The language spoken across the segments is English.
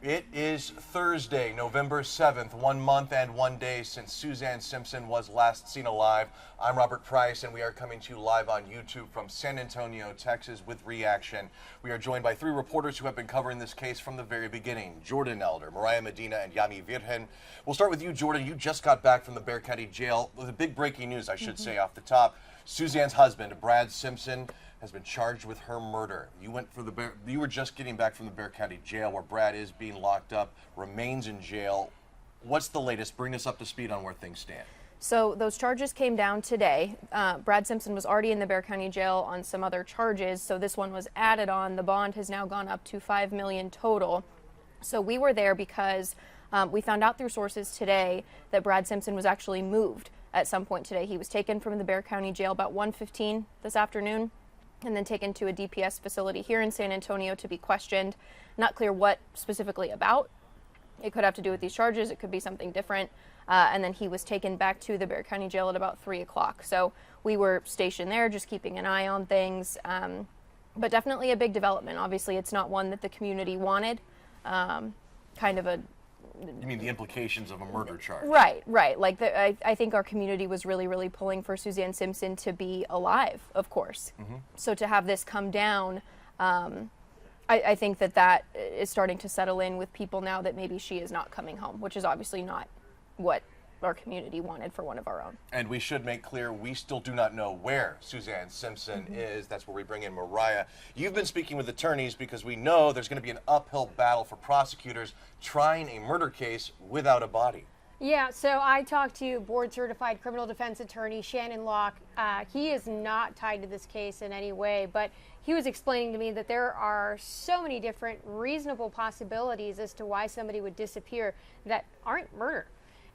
It is Thursday, November 7th, 1 month and 1 day since Suzanne Simpson was last seen alive. I'm Robert Price, and we are coming to you live on YouTube from San Antonio, Texas, with Reaction. We are joined by three reporters who have been covering this case from the very beginning: Jordan Elder, Mariah Medina, and Yami Virgen. We'll start with you, Jordan. You just got back from the Bexar County Jail with a big breaking news, I should say, off the top. Suzanne's husband, Brad Simpson, has been charged with her murder. You were just getting back from the Bexar County Jail, where Brad is being locked up, remains in jail. What's the latest? Bring us up to speed on where things stand. So those charges came down today. Brad Simpson was already in the Bexar County Jail on some other charges, so this one was added on. The bond has now gone up to $5 million total. So we were there because we found out through sources today that Brad Simpson was actually moved at some point today. He was taken from the Bexar County Jail about 1:15 this afternoon, and then taken to a DPS facility here in San Antonio to be questioned. Not clear what specifically about. It could have to do with these charges. It could be something different. And then he was taken back to the Bexar County Jail at about 3 o'clock. So we were stationed there, just keeping an eye on things. But definitely a big development. Obviously, it's not one that the community wanted. Kind of a... You mean the implications of a murder charge? Right. Like, I think our community was really pulling for Suzanne Simpson to be alive, of course. So to have this come down, I think that is starting to settle in with people now that maybe she is not coming home, which is obviously not what our community wanted for one of our own. And we should make clear, we still do not know where Suzanne Simpson is. That's where we bring in Mariah. You've been speaking with attorneys because we know there's going to be an uphill battle for prosecutors trying a murder case without a body. Yeah, so I talked to board-certified criminal defense attorney Shannon Locke. He is not tied to this case in any way, but he was explaining to me that there are so many different reasonable possibilities as to why somebody would disappear that aren't murder.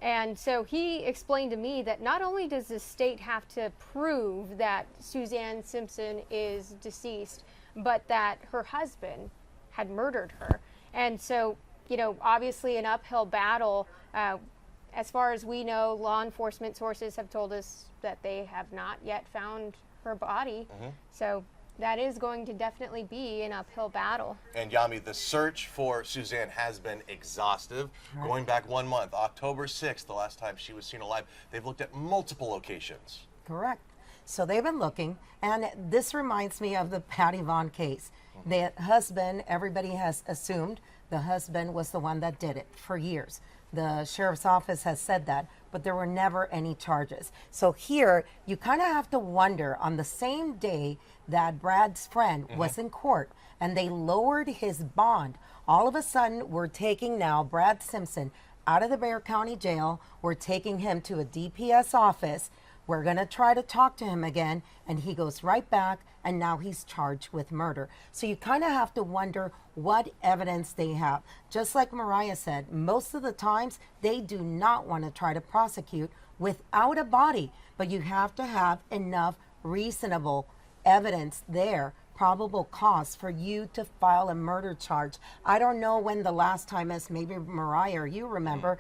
And so he explained to me that not only does the state have to prove that Suzanne Simpson is deceased, but that her husband had murdered her. And so, you know, obviously an uphill battle. As far as we know, law enforcement sources have told us that they have not yet found her body. So that is going to definitely be an uphill battle. And Yami, the search for Suzanne has been exhaustive. Going back 1 month, October 6th, the last time she was seen alive, they've looked at multiple locations. Correct. So they've been looking, and this reminds me of the Patty Vaughn case. The husband, everybody has assumed the husband was the one that did it for years. The sheriff's office has said that, but there were never any charges. So here, you kind of have to wonder, on the same day that Brad's friend was in court and they lowered his bond, all of a sudden we're taking now Brad Simpson out of the Bexar County Jail. We're taking him to a DPS office. We're going to try to talk to him again, and he goes right back, and now he's charged with murder. So you kind of have to wonder what evidence they have. Just like Mariah said, most of the times they do not want to try to prosecute without a body, but you have to have enough reasonable evidence there, probable cause for you to file a murder charge. I don't know when the last time is, maybe Mariah or you remember,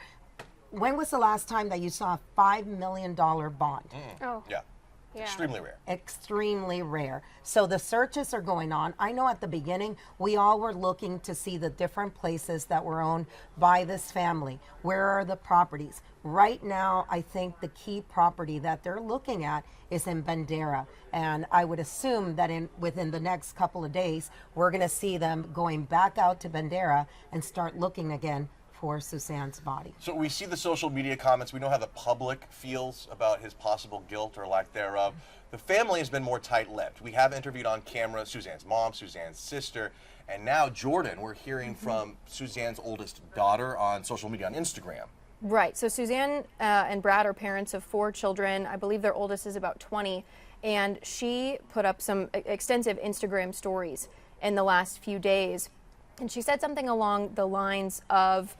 when was the last time that you saw a $5 million bond? Oh. Yeah. Extremely rare. Extremely rare. So the searches are going on. I know at the beginning, we all were looking to see the different places that were owned by this family. Where are the properties? Right now, I think the key property that they're looking at is in Bandera. And I would assume that within the next couple of days, we're going to see them going back out to Bandera and start looking again for Suzanne's body. So we see the social media comments. We know how the public feels about his possible guilt or lack thereof. The family has been more tight-lipped. We have interviewed on camera Suzanne's mom, Suzanne's sister, and now Jordan, we're hearing from Suzanne's oldest daughter on social media, on Instagram. Right. So Suzanne and Brad are parents of 4 children. I believe their oldest is about 20. And she put up some extensive Instagram stories in the last few days. And she said something along the lines of,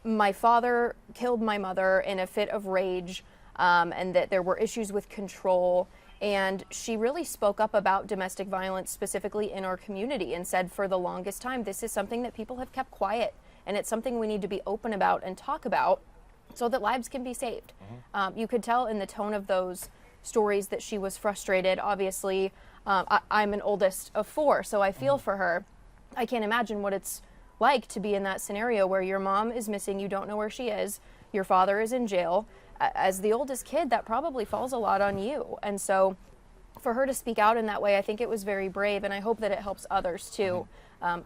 my father killed my mother in a fit of rage, and that there were issues with control. And she really spoke up about domestic violence specifically in our community and said for the longest time, this is something that people have kept quiet, and it's something we need to be open about and talk about so that lives can be saved. You could tell in the tone of those stories that she was frustrated. Obviously, I'm an oldest of 4, so I feel for her. I can't imagine what it's like to be in that scenario where your mom is missing, you don't know where she is, your father is in jail. As the oldest kid, that probably falls a lot on you. And so for her to speak out in that way, I think it was very brave, and I hope that it helps others too.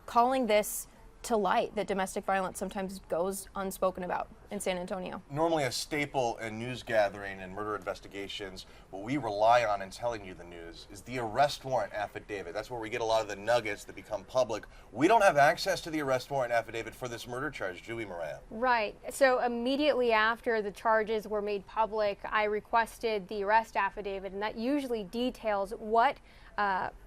Calling this to light, that domestic violence sometimes goes unspoken about in San Antonio. Normally a staple in news gathering and murder investigations, what we rely on in telling you the news is the arrest warrant affidavit. That's where we get a lot of the nuggets that become public. We don't have access to the arrest warrant affidavit for this murder charge, do we, Mariah? Right. So immediately after the charges were made public, I requested the arrest affidavit, and that usually details what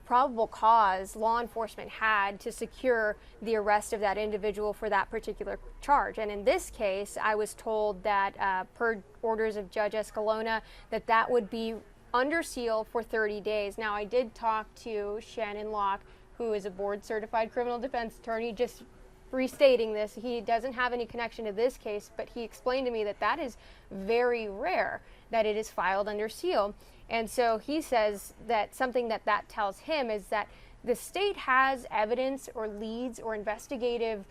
probable cause law enforcement had to secure the arrest of that individual for that particular charge. And in this case, I was told that per orders of Judge Escalona, that would be under seal for 30 days. Now, I did talk to Shannon Locke, who is a board-certified criminal defense attorney, just restating this. He doesn't have any connection to this case, but he explained to me that is very rare, that it is filed under seal. And so he says that something that tells him is that the state has evidence or leads or investigative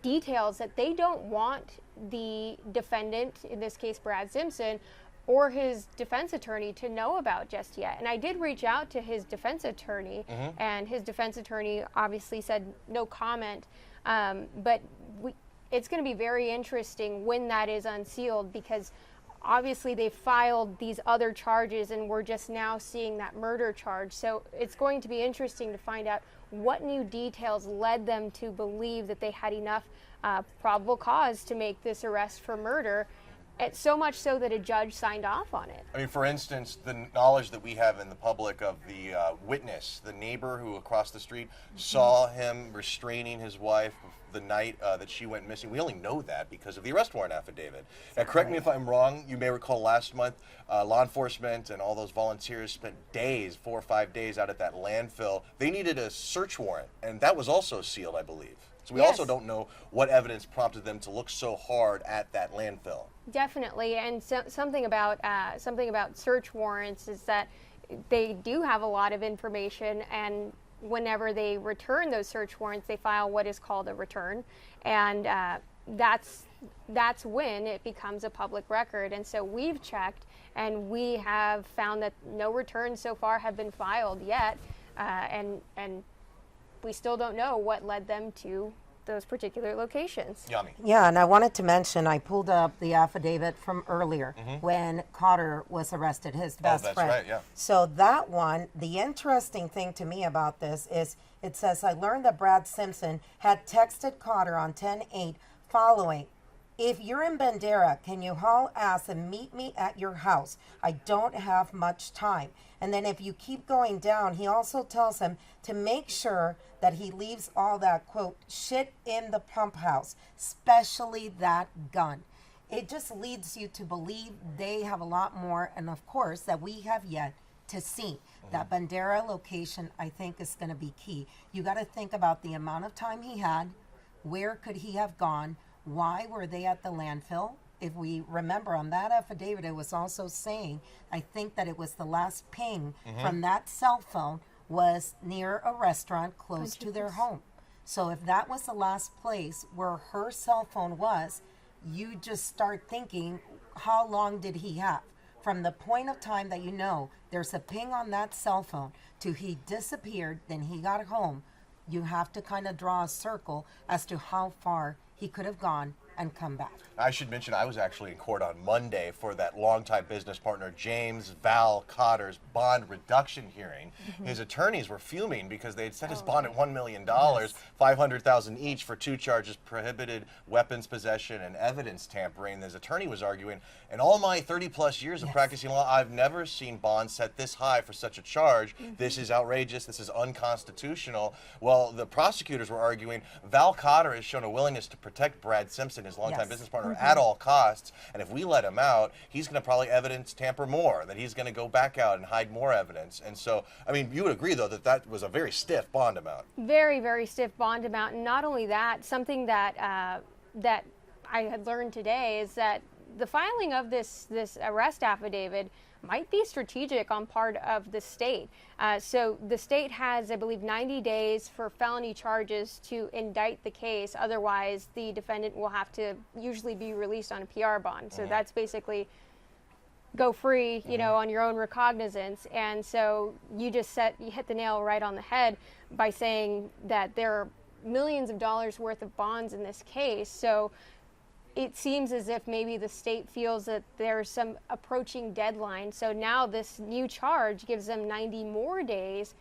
details that they don't want the defendant, in this case Brad Simpson, or his defense attorney to know about just yet. And I did reach out to his defense attorney, and his defense attorney obviously said no comment. But it's going to be very interesting when that is unsealed, because obviously they filed these other charges and we're just now seeing that murder charge. So it's going to be interesting to find out what new details led them to believe that they had enough probable cause to make this arrest for murder. It's so much so that a judge signed off on it. I mean, for instance, the knowledge that we have in the public of the witness, the neighbor who across the street saw him restraining his wife the night that she went missing. We only know that because of the arrest warrant affidavit. Now, correct me if I'm wrong. You may recall last month, law enforcement and all those volunteers spent days, 4 or 5 days out at that landfill. They needed a search warrant, and that was also sealed, I believe. So we also don't know what evidence prompted them to look so hard at that landfill. Definitely, and something about search warrants is that they do have a lot of information, and whenever they return those search warrants, they file what is called a return, and that's when it becomes a public record. And so we've checked, and we have found that no returns so far have been filed yet, and we still don't know what led them to those particular locations. Yami. Yeah, and I wanted to mention, I pulled up the affidavit from earlier when Cotter was arrested, his best friend. That's right, yeah. So that one, the interesting thing to me about this is it says, I learned that Brad Simpson had texted Cotter on 10/8 following, if you're in Bandera, can you haul ass and meet me at your house? I don't have much time. And then if you keep going down, he also tells him to make sure that he leaves all that, quote, shit in the pump house, especially that gun. It just leads you to believe they have a lot more, and of course, that we have yet to see. That Bandera location, I think, is going to be key. You got to think about the amount of time he had, where could he have gone, why were they at the landfill? If we remember on that affidavit, it was also saying, I think that it was the last ping from that cell phone was near a restaurant close to their home. So if that was the last place where her cell phone was, you just start thinking, how long did he have? From the point of time that you know there's a ping on that cell phone to he disappeared, then he got home, you have to kind of draw a circle as to how far he could have gone and come back. I should mention I was actually in court on Monday for that longtime business partner James Val Cotter's bond reduction hearing. His attorneys were fuming because they had set his bond at $1 million, $500,000 each for 2 charges: prohibited weapons possession and evidence tampering. His attorney was arguing, in all my 30-plus years of practicing law, I've never seen bonds set this high for such a charge. This is outrageous. This is unconstitutional. Well, the prosecutors were arguing Val Cotter has shown a willingness to protect Brad Simpson, his longtime business partner, at all costs, and if we let him out, he's going to probably evidence tamper more, that he's going to go back out and hide more evidence. And so, I mean, you would agree, though, that that was a very stiff bond amount. Very, very stiff bond amount. And not only that, something that that I had learned today is that the filing of this arrest affidavit might be strategic on part of the state. So the state has, I believe, 90 days for felony charges to indict the case. Otherwise, the defendant will have to usually be released on a PR bond. So that's basically go free, you know, on your own recognizance. And so you hit the nail right on the head by saying that there are millions of dollars worth of bonds in this case. So it seems as if maybe the state feels that there's some approaching deadline. So now this new charge gives them 90 more days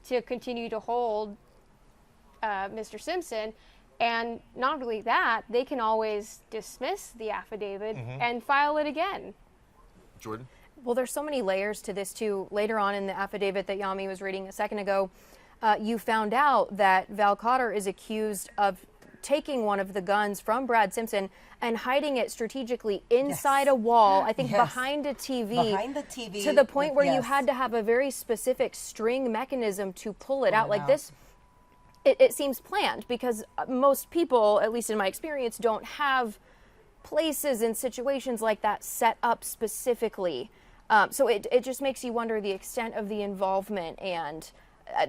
to continue to hold Mr. Simpson. And not only that, they can always dismiss the affidavit and file it again. Jordan? Well, there's so many layers to this, too. Later on in the affidavit that Yami was reading a second ago, you found out that Val Cotter is accused of taking one of the guns from Brad Simpson and hiding it strategically inside a wall, I think behind a TV. Behind the TV. To the point where you had to have a very specific string mechanism to pull it out. Like this, it seems planned, because most people, at least in my experience, don't have places and situations like that set up specifically. So it just makes you wonder the extent of the involvement and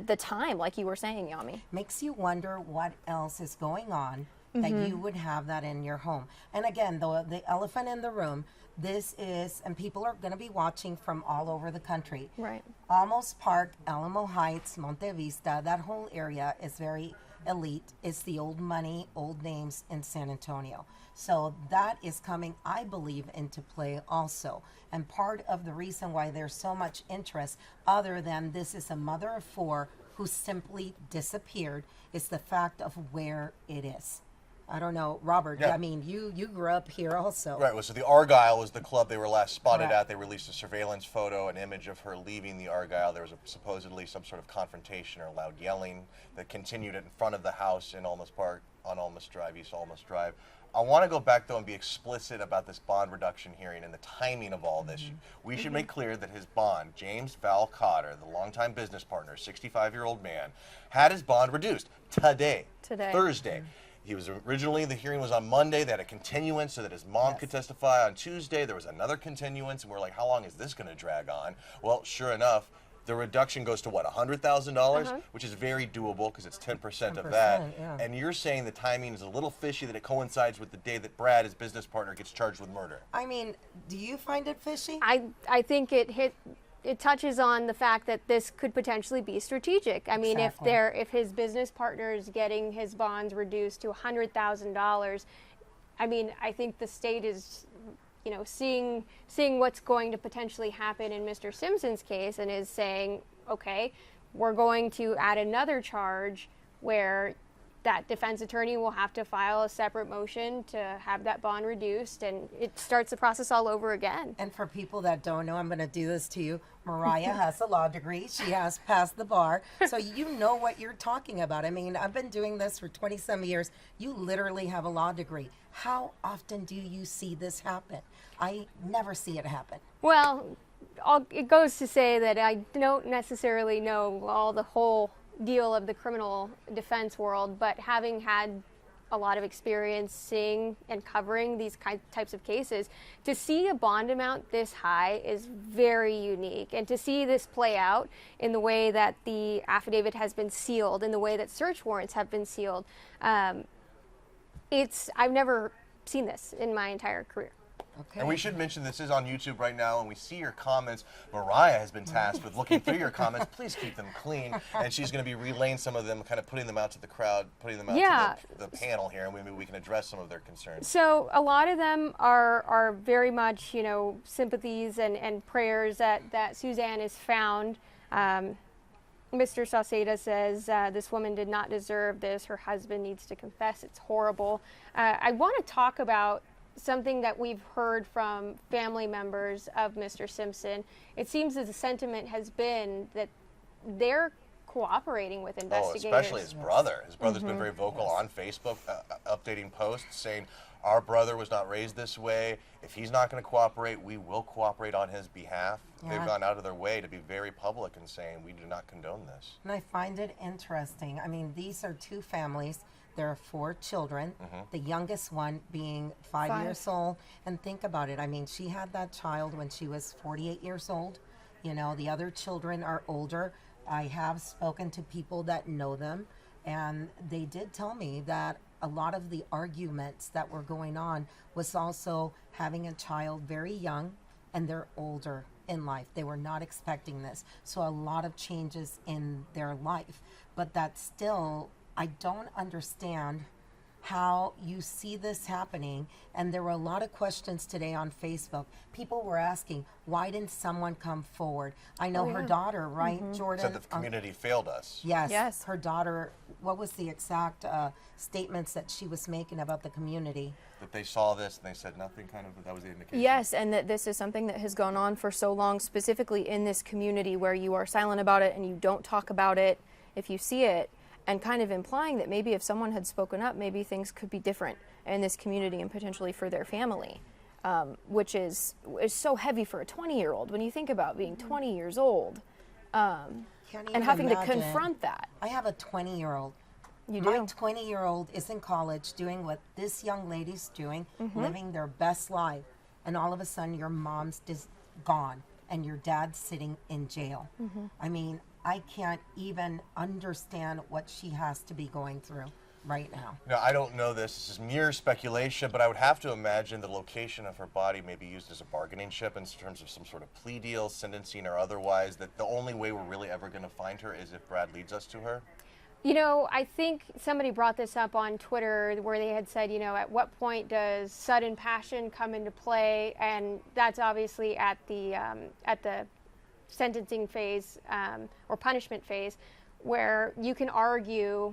the time, like you were saying, Yami. Makes you wonder what else is going on that you would have that in your home. And again, the elephant in the room, this is, and people are going to be watching from all over the country. Right. Olmos Park, Alamo Heights, Monte Vista, that whole area is very elite. It's the old money, old names in San Antonio. So that is coming, I believe, into play also. And part of the reason why there's so much interest, other than this is a mother of four who simply disappeared, is the fact of where it is. I don't know, Robert, Yeah. I mean, you grew up here also. Right, well, so the Argyle was the club they were last spotted Correct. at. They released a surveillance photo, an image of her leaving the Argyle. There was supposedly some sort of confrontation or loud yelling that continued in front of the house in Olmos Park on Olmos Drive, East Olmos Drive. I want to go back, though, and be explicit about this bond reduction hearing and the timing of all this. We should make clear that his bond, James Val Cotter, the longtime business partner, 65-year-old man, had his bond reduced today. Thursday. He was originally, the hearing was on Monday. They had a continuance so that his mom could testify on Tuesday. There was another continuance, and we're like, how long is this going to drag on? Well, sure enough, the reduction goes to what, $100,000, which is very doable because it's 10% of that. Yeah. And you're saying the timing is a little fishy, that it coincides with the day that Brad, his business partner, gets charged with murder. I mean, do you find it fishy? I think it touches on the fact that this could potentially be strategic. I mean, Exactly. if his business partner is getting his bonds reduced to $100,000, I mean, I think the state is, you know, seeing what's going to potentially happen in Mr. Simpson's case and is saying, okay, we're going to add another charge where that defense attorney will have to file a separate motion to have that bond reduced, and it starts the process all over again. And for people that don't know, I'm going to do this to you. Mariah has a law degree. She has passed the bar. So you know what you're talking about. I mean, I've been doing this for 20-some years. You literally have a law degree. How often do you see this happen? I never see it happen. Well, it goes to say that I don't necessarily know all the whole deal of the criminal defense world, but having had a lot of experience seeing and covering these types of cases, to see a bond amount this high is very unique. And to see this play out in the way that the affidavit has been sealed, in the way that search warrants have been sealed, I've never seen this in my entire career. Okay. And we should mention this is on YouTube right now, and we see your comments. Mariah has been tasked with looking through your comments. Please keep them clean. And she's going to be relaying some of them, kind of putting them out to the crowd, putting them out to the panel here, and maybe we can address some of their concerns. So a lot of them are very much, you know, sympathies and prayers that Suzanne is found. Mr. Sauceda says, this woman did not deserve this. Her husband needs to confess. It's horrible. I want to talk about something that we've heard from family members of Mr. Simpson. It seems that the sentiment has been that they're cooperating with investigators. Oh, especially his brother. His brother's been very vocal on Facebook, updating posts saying, our brother was not raised this way. If he's not going to cooperate, we will cooperate on his behalf. Yeah. They've gone out of their way to be very public and saying, we do not condone this. And I find it interesting. I mean, these are two families There are 4 children, the youngest one being 5 years old. And think about it. I mean, she had that child when she was 48 years old. You know, the other children are older. I have spoken to people that know them, and they did tell me that a lot of the arguments that were going on was also having a child very young, and they're older in life. They were not expecting this. So a lot of changes in their life. But that still, I don't understand how you see this happening. And there were a lot of questions today on Facebook. People were asking, why didn't someone come forward? I know her daughter, right, Jordan? Said the community failed us. Yes. Her daughter, what was the exact statements that she was making about the community? That they saw this and they said nothing, kind of, that was the indication. Yes, and that this is something that has gone on for so long, specifically in this community where you are silent about it and you don't talk about it if you see it, and kind of implying that maybe if someone had spoken up, maybe things could be different in this community and potentially for their family, which is so heavy for a 20-year-old when you think about being 20 years old and having to confront that. I have a 20-year-old. You My do. 20-year-old is in college doing what this young lady's doing, living their best life. And all of a sudden, your mom's just gone and your dad's sitting in jail. I mean, I can't even understand what she has to be going through right now. You know, I don't know this. This is mere speculation, but I would have to imagine the location of her body may be used as a bargaining chip in terms of some sort of plea deal, sentencing, or otherwise, that the only way we're really ever going to find her is if Brad leads us to her. You know, I think somebody brought this up on Twitter where they had said, you know, at what point does sudden passion come into play? And that's obviously at the sentencing phase or punishment phase, where you can argue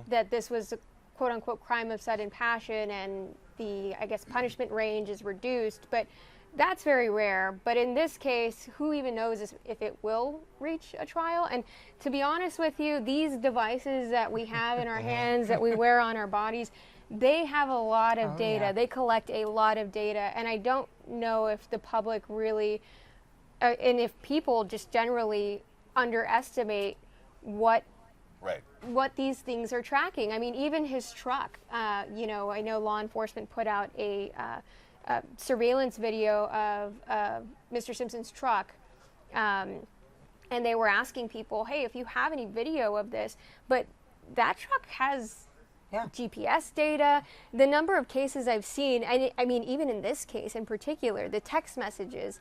that this was a quote unquote crime of sudden passion and the, I guess, punishment range is reduced. But that's very rare. But in this case, who even knows if it will reach a trial? And to be honest with you, these devices that we have in our hands, that we wear on our bodies, they have a lot of data. Yeah. They collect a lot of data. And I don't know if the public really, and if people just generally underestimate what these things are tracking. I mean, even his truck, you know, I know law enforcement put out a surveillance video of Mr. Simpson's truck, and they were asking people, hey, if you have any video of this, but that truck has GPS data. The number of cases I've seen, I mean, even in this case in particular, the text messages,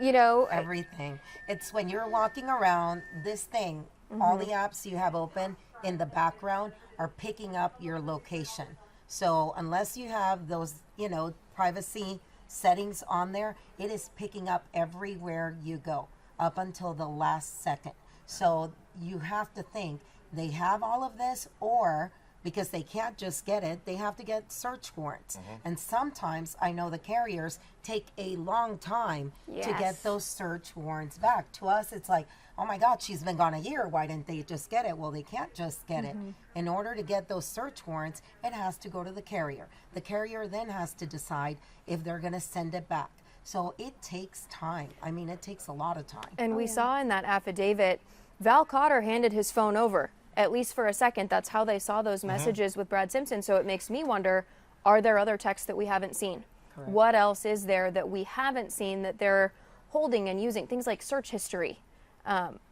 you know. Everything. It's when you're walking around, this thing, all the apps you have open in the background are picking up your location. So unless you have those, you know, privacy settings on there, it is picking up everywhere you go up until the last second. So you have to think they have all of this, or because they can't just get it, they have to get search warrants. And sometimes I know the carriers take a long time to get those search warrants back. To us, it's like, oh my God, she's been gone a year. Why didn't they just get it? Well, they can't just get it. In order to get those search warrants, it has to go to the carrier. The carrier then has to decide if they're going to send it back. So it takes time. I mean, it takes a lot of time. And we saw in that affidavit, Val Cotter handed his phone over, at least for a second. That's how they saw those messages with Brad Simpson. So it makes me wonder, are there other texts that we haven't seen? Correct. What else is there that we haven't seen that they're holding and using? Things like search history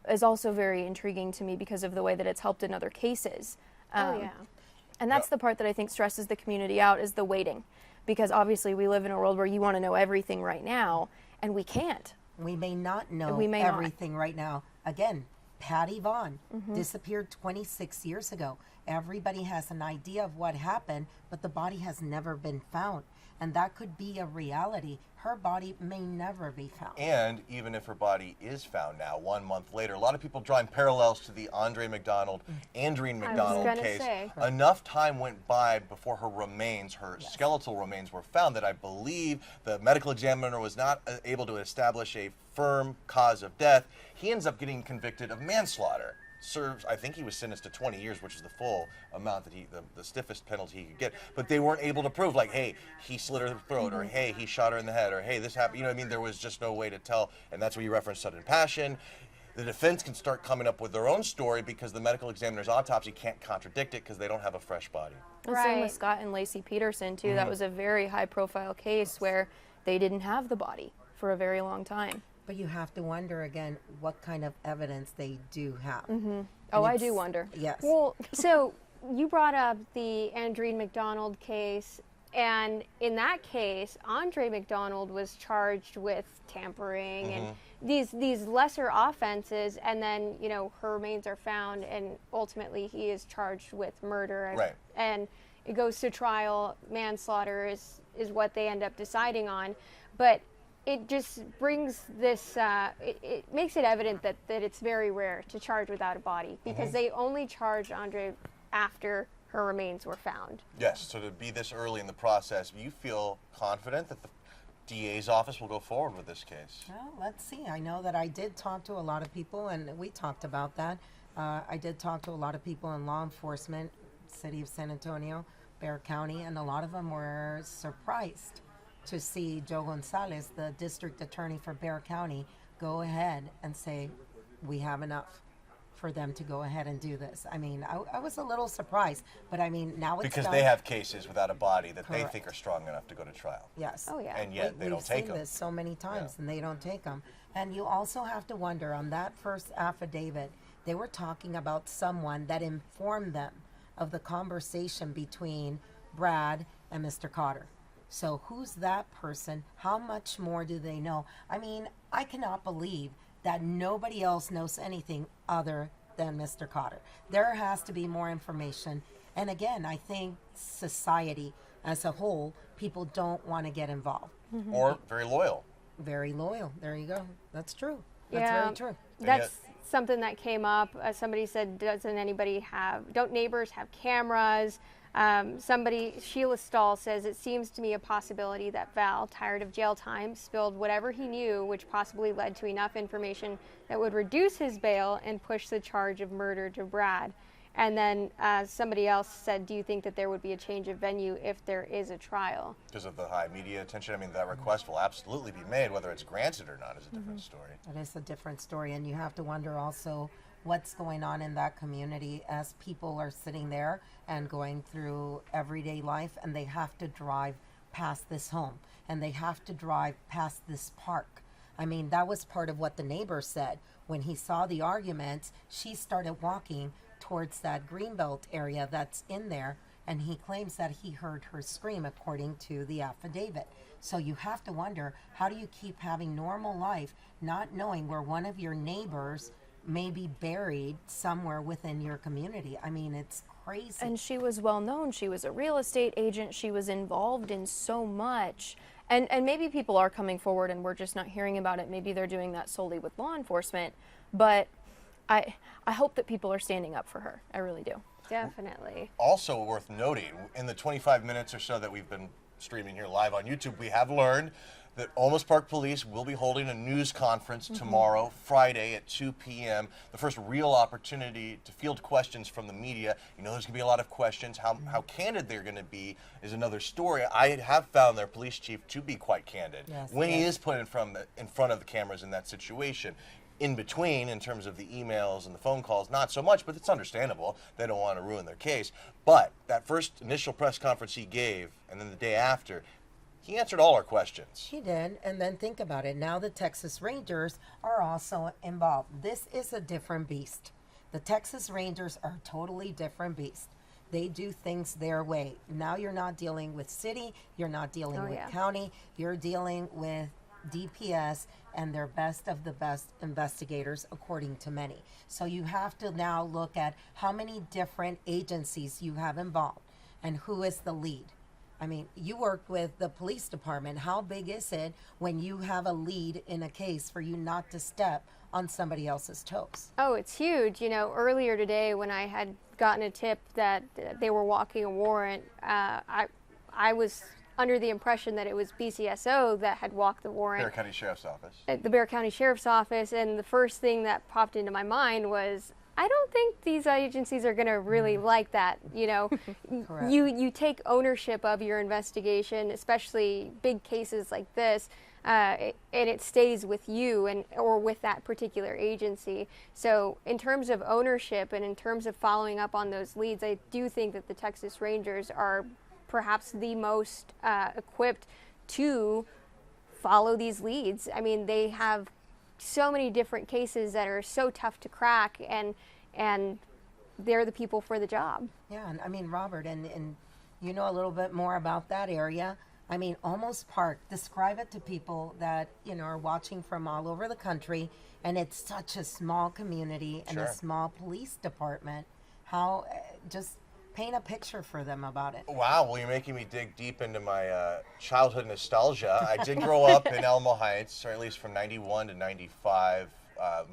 is also very intriguing to me because of the way that it's helped in other cases. And that's the part that I think stresses the community out, is the waiting. Because obviously we live in a world where you want to know everything right now, and we can't. We may not know everything right now. Again, Patty Vaughn disappeared 26 years ago. Everybody has an idea of what happened, but the body has never been found. And that could be a reality. Her body may never be found. And even if her body is found now, 1 month later, a lot of people drawing parallels to the Andreen McDonald case. Enough time went by before her remains, her skeletal remains, were found that I believe the medical examiner was not able to establish a firm cause of death. He ends up getting convicted of manslaughter. Serves, I think he was sentenced to 20 years, which is the full amount that the stiffest penalty he could get. But they weren't able to prove, like, hey, he slit her throat, or hey, he shot her in the head, or hey, this happened. You know what I mean? There was just no way to tell, and that's where you reference sudden passion. the defense can start coming up with their own story because the medical examiner's autopsy can't contradict it because they don't have a fresh body. And same with Right. Scott and Lacey Peterson too. That was a very high-profile case where they didn't have the body for a very long time. But you have to wonder again what kind of evidence they do have. Oh, I it's- do wonder. Yes. Well, so you brought up the Andreen McDonald case, and in that case, Andre McDonald was charged with tampering and these lesser offenses, and then her remains are found, and ultimately he is charged with murder. Right. And it goes to trial. Manslaughter is what they end up deciding on, but it just brings this, it makes it evident that it's very rare to charge without a body, because they only charged Andre after her remains were found. Yes, so to be this early in the process, you feel confident that the DA's office will go forward with this case? Well, let's see. I know that I did talk to a lot of people, and we talked about that. I did talk to a lot of people in law enforcement, city of San Antonio, Bexar County, and a lot of them were surprised to see Joe Gonzalez, the district attorney for Bexar County, go ahead and say, we have enough for them to go ahead and do this. I mean, I was a little surprised, but I mean, now it's Because done. they have cases without a body that they Correct. think are strong enough to go to trial. Yes. Oh, yeah. And yet they don't take We've seen them. this so many times, and they don't take them. And you also have to wonder, on that first affidavit, they were talking about someone that informed them of the conversation between Brad and Mr. Cotter. So who's that person? How much more do they know? I mean, I cannot believe that nobody else knows anything other than Mr. Cotter. There has to be more information. And again, I think society as a whole, people don't want to get involved. Or very loyal. Very loyal. There you go. That's true. That's Yeah. very true. That's something that came up. Somebody said, don't neighbors have cameras? Sheila Stahl says, it seems to me a possibility that Val, tired of jail time, spilled whatever he knew, which possibly led to enough information that would reduce his bail and push the charge of murder to Brad. And then somebody else said, do you think that there would be a change of venue if there is a trial? Because of the high media attention, I mean, that request will absolutely be made. Whether it's granted or not is a different story. It is a different story. And you have to wonder also what's going on in that community as people are sitting there and going through everyday life, and they have to drive past this home, and they have to drive past this park. I mean, that was part of what the neighbor said. When he saw the arguments, she started walking towards that greenbelt area that's in there, and he claims that he heard her scream according to the affidavit. So you have to wonder, how do you keep having normal life not knowing where one of your neighbors may be buried somewhere within your community? I mean, it's crazy. And she was well known. She was a real estate agent. She was involved in so much. And maybe people are coming forward and we're just not hearing about it. Maybe they're doing that solely with law enforcement. But I hope that people are standing up for her. I really do. Definitely. Also worth noting, in the 25 minutes or so that we've been streaming here live on YouTube, we have learned that Olmos Park Police will be holding a news conference tomorrow, Friday at 2 p.m. The first real opportunity to field questions from the media. You know, there's going to be a lot of questions. How candid they're going to be is another story. I have found their police chief to be quite candid when he is put in front of the cameras in that situation. In between, in terms of the emails and the phone calls, not so much, but it's understandable. They don't want to ruin their case. But that first initial press conference he gave, and then the day after, he answered all our questions. He did, and then think about it. Now the Texas Rangers are also involved. This is a different beast. The Texas Rangers are a totally different beast. They do things their way. Now you're not dealing with city, you're not dealing with county, you're dealing with DPS and their best of the best investigators, according to many. So you have to now look at how many different agencies you have involved and who is the lead. I mean, you worked with the police department. How big is it when you have a lead in a case for you not to step on somebody else's toes? Oh, it's huge. You know, earlier today when I had gotten a tip that they were walking a warrant, I was under the impression that it was BCSO that had walked the warrant. Bexar County Sheriff's Office. At the Bexar County Sheriff's Office, and the first thing that popped into my mind was, I don't think these agencies are going to really like that. You know, you take ownership of your investigation, especially big cases like this. and it stays with you or with that particular agency. So in terms of ownership and in terms of following up on those leads, I do think that the Texas Rangers are perhaps the most equipped to follow these leads. I mean, they have so many different cases that are so tough to crack, and they're the people for the job. Yeah, and I mean, Robert, and you know a little bit more about that area. I mean, Olmos Park, describe it to people that, you know, are watching from all over the country, and it's such a small community and a small police department. How, just paint a picture for them about it. Wow, well, you're making me dig deep into my childhood nostalgia. I did grow up in Elmo Heights, or at least from 91 to 95,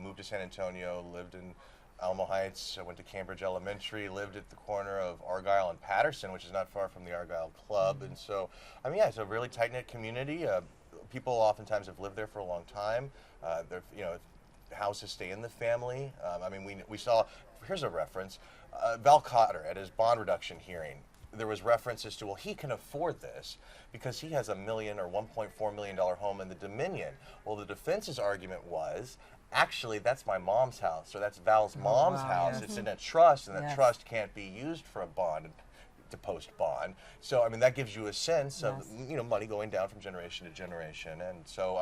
moved to San Antonio, lived in Elmo Heights. I went to Cambridge Elementary, lived at the corner of Argyle and Patterson, which is not far from the Argyle Club. And so, I mean, yeah, it's a really tight-knit community. People oftentimes have lived there for a long time. They're, you know, houses stay in the family. I mean, we saw, here's a reference, Val Cotter at his bond reduction hearing, there was references to, well, he can afford this because he has $1 million or $1.4 million home in the Dominion. Well, the defense's argument was, actually, that's my mom's house, or that's Val's mom's house. Yes. It's in a trust, and the trust can't be used for a bond, to post bond. So, I mean, that gives you a sense of, you know, money going down from generation to generation. And so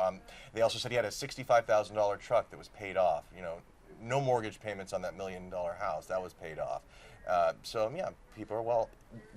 they also said he had a $65,000 truck that was paid off. You know, no mortgage payments on that $1 million house. That was paid off. So, yeah,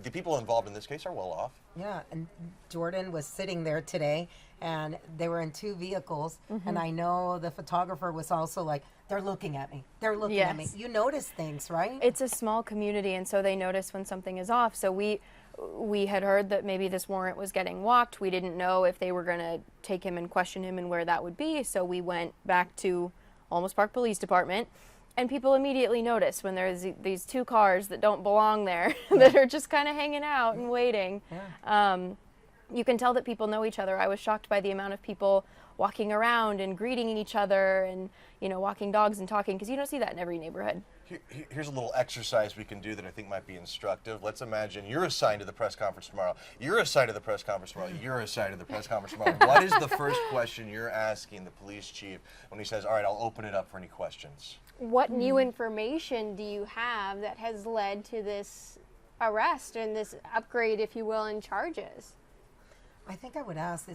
the people involved in this case are well off. Yeah, and Jordan was sitting there today, and they were in two vehicles, and I know the photographer was also like, they're looking at me. They're looking at me. You notice things, right? It's a small community, and so they notice when something is off. So we had heard that maybe this warrant was getting walked. We didn't know if they were going to take him and question him and where that would be. So we went back to Olmos Park Police Department, and people immediately notice when there's these two cars that don't belong there that are just kind of hanging out and waiting. You can tell that people know each other. I was shocked by the amount of people walking around and greeting each other and, you know, walking dogs and talking, because you don't see that in every neighborhood. Here's a little exercise we can do that I think might be instructive. Let's imagine you're assigned to the press conference tomorrow. You're assigned to the press conference tomorrow. You're assigned to the press conference tomorrow. What is the first question you're asking the police chief when he says, all right, I'll open it up for any questions? What new information do you have that has led to this arrest and this upgrade, if you will, in charges? I think I would ask,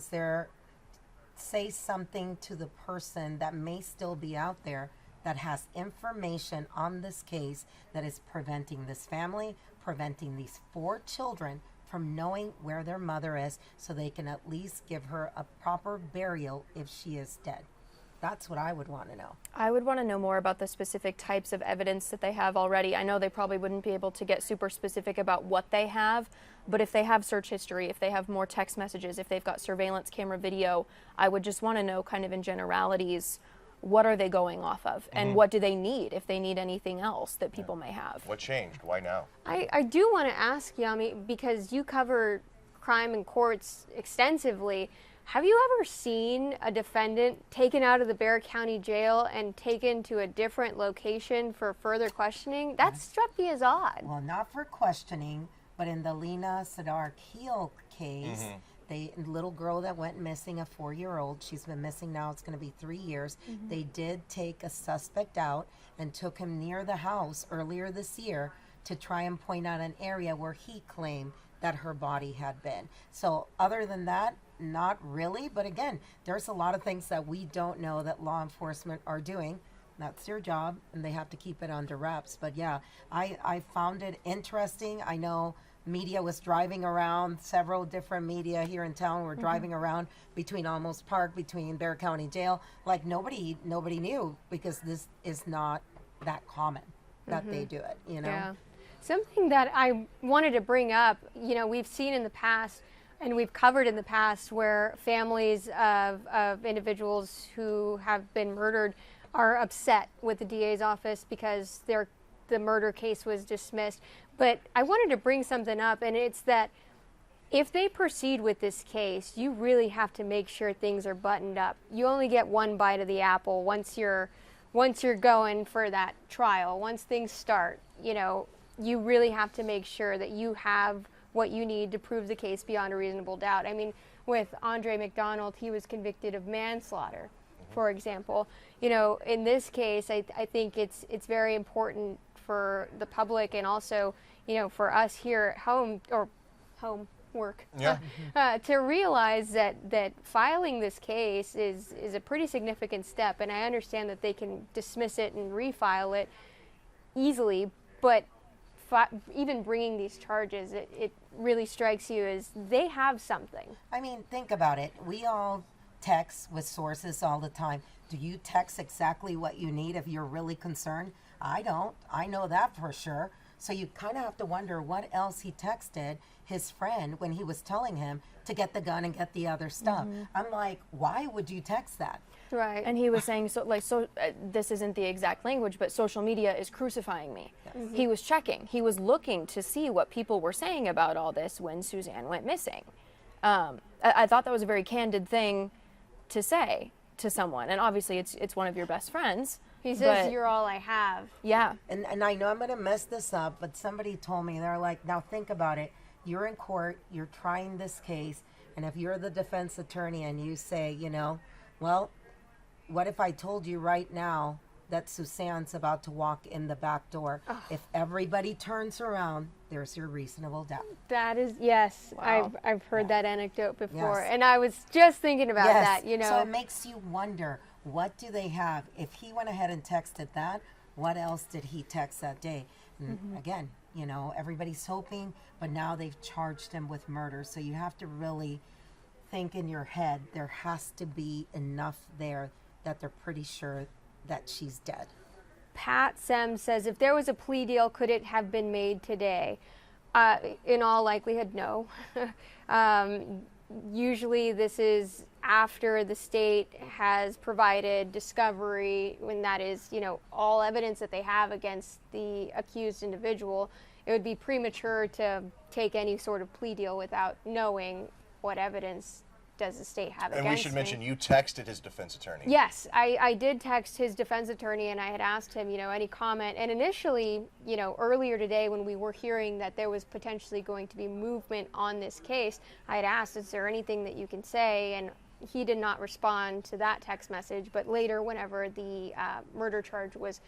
say something to the person that may still be out there that has information on this case that is preventing this family, preventing these 4 children from knowing where their mother is, so they can at least give her a proper burial if she is dead. That's what I would want to know. I would want to know more about the specific types of evidence that they have already. I know they probably wouldn't be able to get super specific about what they have, but if they have search history, if they have more text messages, if they've got surveillance camera video, I would just want to know kind of in generalities, what are they going off of? And what do they need, if they need anything else that people may have? What changed? Why now? I do want to ask, Yami, because you cover crime in courts extensively, have you ever seen a defendant taken out of the Bexar County Jail and taken to a different location for further questioning? That struck me as odd. Well, not for questioning, but in the Lena Sadar Keel case, the little girl that went missing, a 4-year-old, she's been missing now, it's going to be 3 years. They did take a suspect out and took him near the house earlier this year to try and point out an area where he claimed that her body had been. So other than that, not really. But again, there's a lot of things that we don't know that law enforcement are doing. That's their job, and they have to keep it under wraps. But yeah, I found it interesting. I know media was driving around, several different media here in town were driving around between Olmos Park, between Bexar County Jail. Like nobody knew, because this is not that common that they do it, you know? Yeah. Something that I wanted to bring up, you know, we've seen in the past and we've covered in the past where families of individuals who have been murdered are upset with the DA's office because the murder case was dismissed. But I wanted to bring something up, and it's that if they proceed with this case, you really have to make sure things are buttoned up. You only get one bite of the apple once you're going for that trial. Once things start, you know, you really have to make sure that you have what you need to prove the case beyond a reasonable doubt. I mean, with Andre McDonald, he was convicted of manslaughter, for example. You know, in this case, I think it's very important for the public and also, you know, for us here at home or home work, to realize that filing this case is a pretty significant step. And I understand that they can dismiss it and refile it easily, but even bringing these charges, it really strikes you as they have something. I mean, think about it. We all text with sources all the time. Do you text exactly what you need if you're really concerned? I don't. I know that for sure. So you kind of have to wonder what else he texted his friend when he was telling him to get the gun and get the other stuff. I'm like, why would you text that? Right. And he was saying, this isn't the exact language, but social media is crucifying me. Yes. He was checking. He was looking to see what people were saying about all this when Suzanne went missing. I thought that was a very candid thing to say to someone. And obviously it's one of your best friends. He says, you're all I have. Yeah. And I know I'm going to mess this up, but somebody told me, they're like, now think about it. You're in court, you're trying this case, and if you're the defense attorney and you say, you know, well, what if I told you right now that Suzanne's about to walk in the back door? Oh. If everybody turns around, there's your reasonable doubt. That is, yes. Wow. I've heard that anecdote before. Yes. And I was just thinking about that, you know. So it makes you wonder, what do they have? If he went ahead and texted that, what else did he text that day? And again, you know, everybody's hoping, but now they've charged him with murder. So you have to really think in your head, there has to be enough there that they're pretty sure that she's dead. Pat Sem says, if there was a plea deal, could it have been made today? In all likelihood, no. Usually this is after the state has provided discovery, when that is, you know, all evidence that they have against the accused individual. It would be premature to take any sort of plea deal without knowing what evidence does the state have against me. And we should mention, you texted his defense attorney. Yes, I did text his defense attorney, and I had asked him, you know, any comment. And initially, you know, earlier today when we were hearing that there was potentially going to be movement on this case, I had asked, is there anything that you can say? And he did not respond to that text message. But later, whenever the murder charge was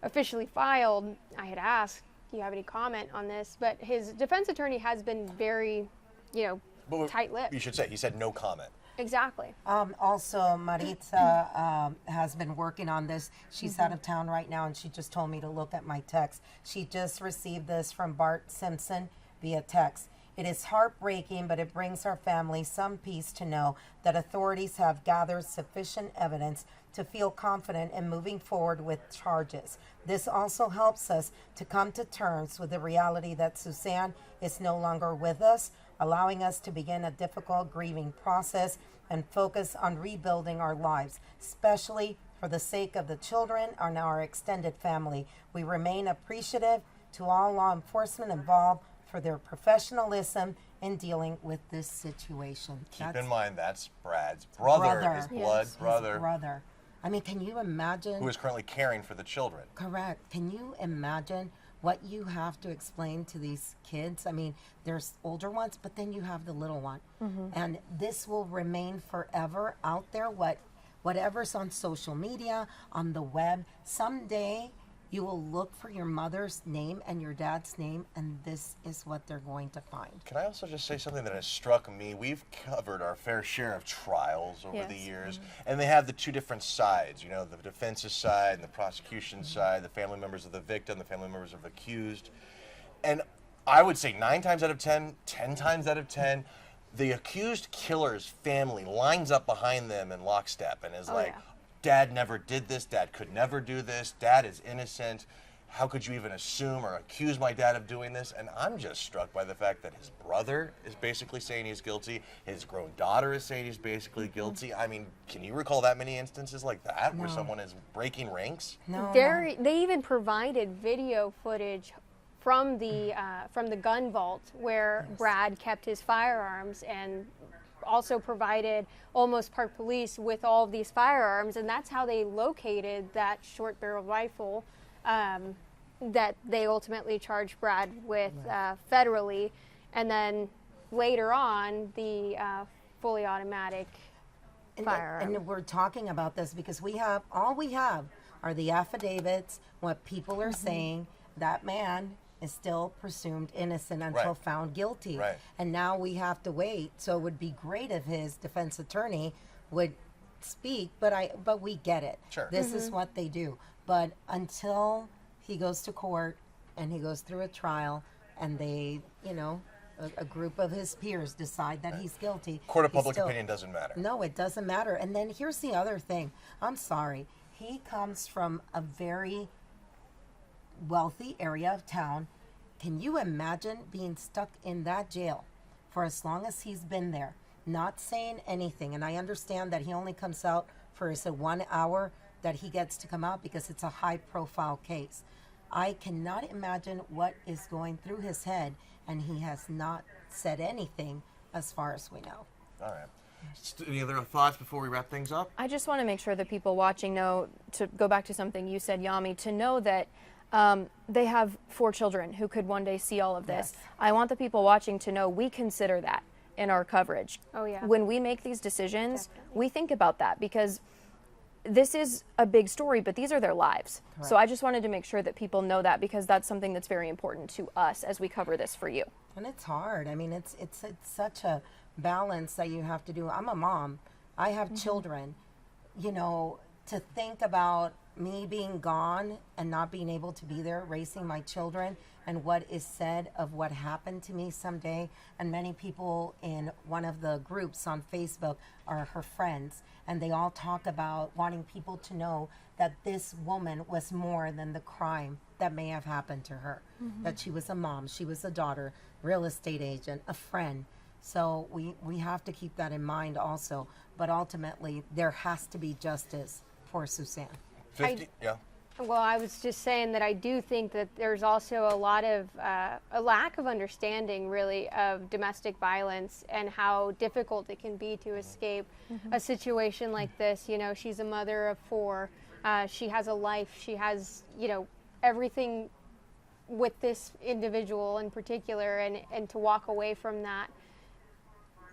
officially filed, I had asked, do you have any comment on this? But his defense attorney has been very, you know, tight-lipped. You should say, he said no comment. Exactly. Also, Maritza has been working on this. She's out of town right now, and she just told me to look at my text. She just received this from Bart Simpson via text. It is heartbreaking, but it brings our family some peace to know that authorities have gathered sufficient evidence to feel confident in moving forward with charges. This also helps us to come to terms with the reality that Suzanne is no longer with us, allowing us to begin a difficult grieving process and focus on rebuilding our lives, especially for the sake of the children and our extended family. We remain appreciative to all law enforcement involved for their professionalism in dealing with this situation. Keep in mind, that's Brad's brother. His blood brother. His brother. I mean, can you imagine? Who is currently caring for the children. Correct. Can you imagine what you have to explain to these kids? I mean, there's older ones, but then you have the little one. And this will remain forever out there, whatever's on social media, on the web. Someday you will look for your mother's name and your dad's name, and this is what they're going to find. Can I also just say something that has struck me? We've covered our fair share of trials over the years, and they have the two different sides, you know, the defense's side and the prosecution's side, the family members of the victim, the family members of the accused. And I would say 9 times out of 10, 10 times out of 10, the accused killer's family lines up behind them in lockstep and is Dad never did this, Dad could never do this, Dad is innocent. How could you even assume or accuse my dad of doing this? And I'm just struck by the fact that his brother is basically saying he's guilty. His grown daughter is saying he's basically guilty. I mean, can you recall that many instances like that where someone is breaking ranks? No. They even provided video footage from the gun vault where Brad kept his firearms, and also provided Olmos Park police with all of these firearms, and that's how they located that short barrel rifle that they ultimately charged Brad with federally. and then later on the fully automatic firearm. And we're talking about this because all we have are the affidavits, what people are saying. That man is still presumed innocent until Right. found guilty. Right. And now we have to wait. So it would be great if his defense attorney would speak, but we get it. Sure. This is what they do. But until he goes to court and he goes through a trial and they, a group of his peers decide that he's guilty. Court of he's public still- opinion doesn't matter. No, it doesn't matter. And then here's the other thing. I'm sorry. He comes from a very wealthy area of town. Can you imagine being stuck in that jail for as long as he's been there, not saying anything? And I understand that he only comes out for, is it 1 hour that he gets to come out because it's a high profile case. I cannot imagine what is going through his head, and he has not said anything as far as we know. All right. Any other thoughts before we wrap things up? I just want to make sure that people watching know, to go back to something you said, Yami, to know that they have 4 children who could one day see all of this. Yes. I want the people watching to know we consider that in our coverage. Oh, yeah. When we make these decisions, Definitely. we think about that because this is a big story, but these are their lives. So I just wanted to make sure that people know that because that's something that's very important to us as we cover this for you. And it's hard. I mean, it's such a balance that you have to do. I'm a mom. I have children. To think about me being gone and not being able to be there raising my children and what is said of what happened to me someday. And many people in one of the groups on Facebook are her friends, and they all talk about wanting people to know that this woman was more than the crime that may have happened to her, that she was a mom, she was a daughter, real estate agent, a friend. So we have to keep that in mind also. But ultimately, there has to be justice for Suzanne. 50, yeah. Well, I was just saying that I do think that there's also a lot of a lack of understanding, really, of domestic violence and how difficult it can be to escape a situation like this. She's a mother of 4. She has a life. She has, everything with this individual in particular, and to walk away from that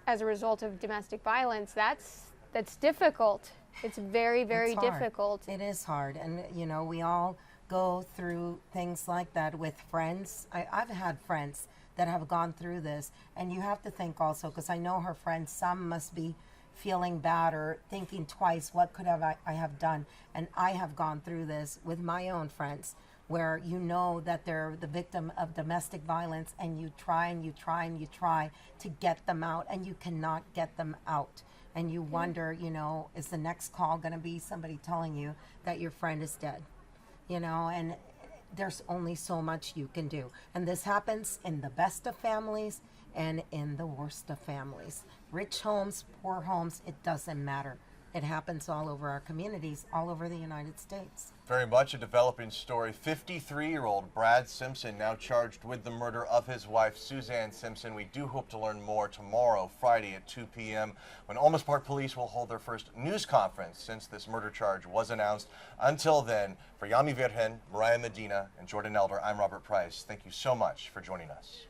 as a result of domestic violence, that's difficult. It's very, very It's hard. difficult. It is hard. And, we all go through things like that with friends. I've had friends that have gone through this. And you have to think also, because I know her friends, some must be feeling bad or thinking twice, what could I have done? And I have gone through this with my own friends, where you know that they're the victim of domestic violence, and you try and you try and you try to get them out, and you cannot get them out. And you wonder, is the next call going to be somebody telling you that your friend is dead? And there's only so much you can do. And this happens in the best of families and in the worst of families. Rich homes, poor homes, it doesn't matter. It happens all over our communities, all over the United States. Very much a developing story. 53-year-old Brad Simpson now charged with the murder of his wife, Suzanne Simpson. We do hope to learn more tomorrow, Friday at 2 p.m., when Olmos Park Police will hold their first news conference since this murder charge was announced. Until then, for Yami Virgen, Mariah Medina, and Jordan Elder, I'm Robert Price. Thank you so much for joining us.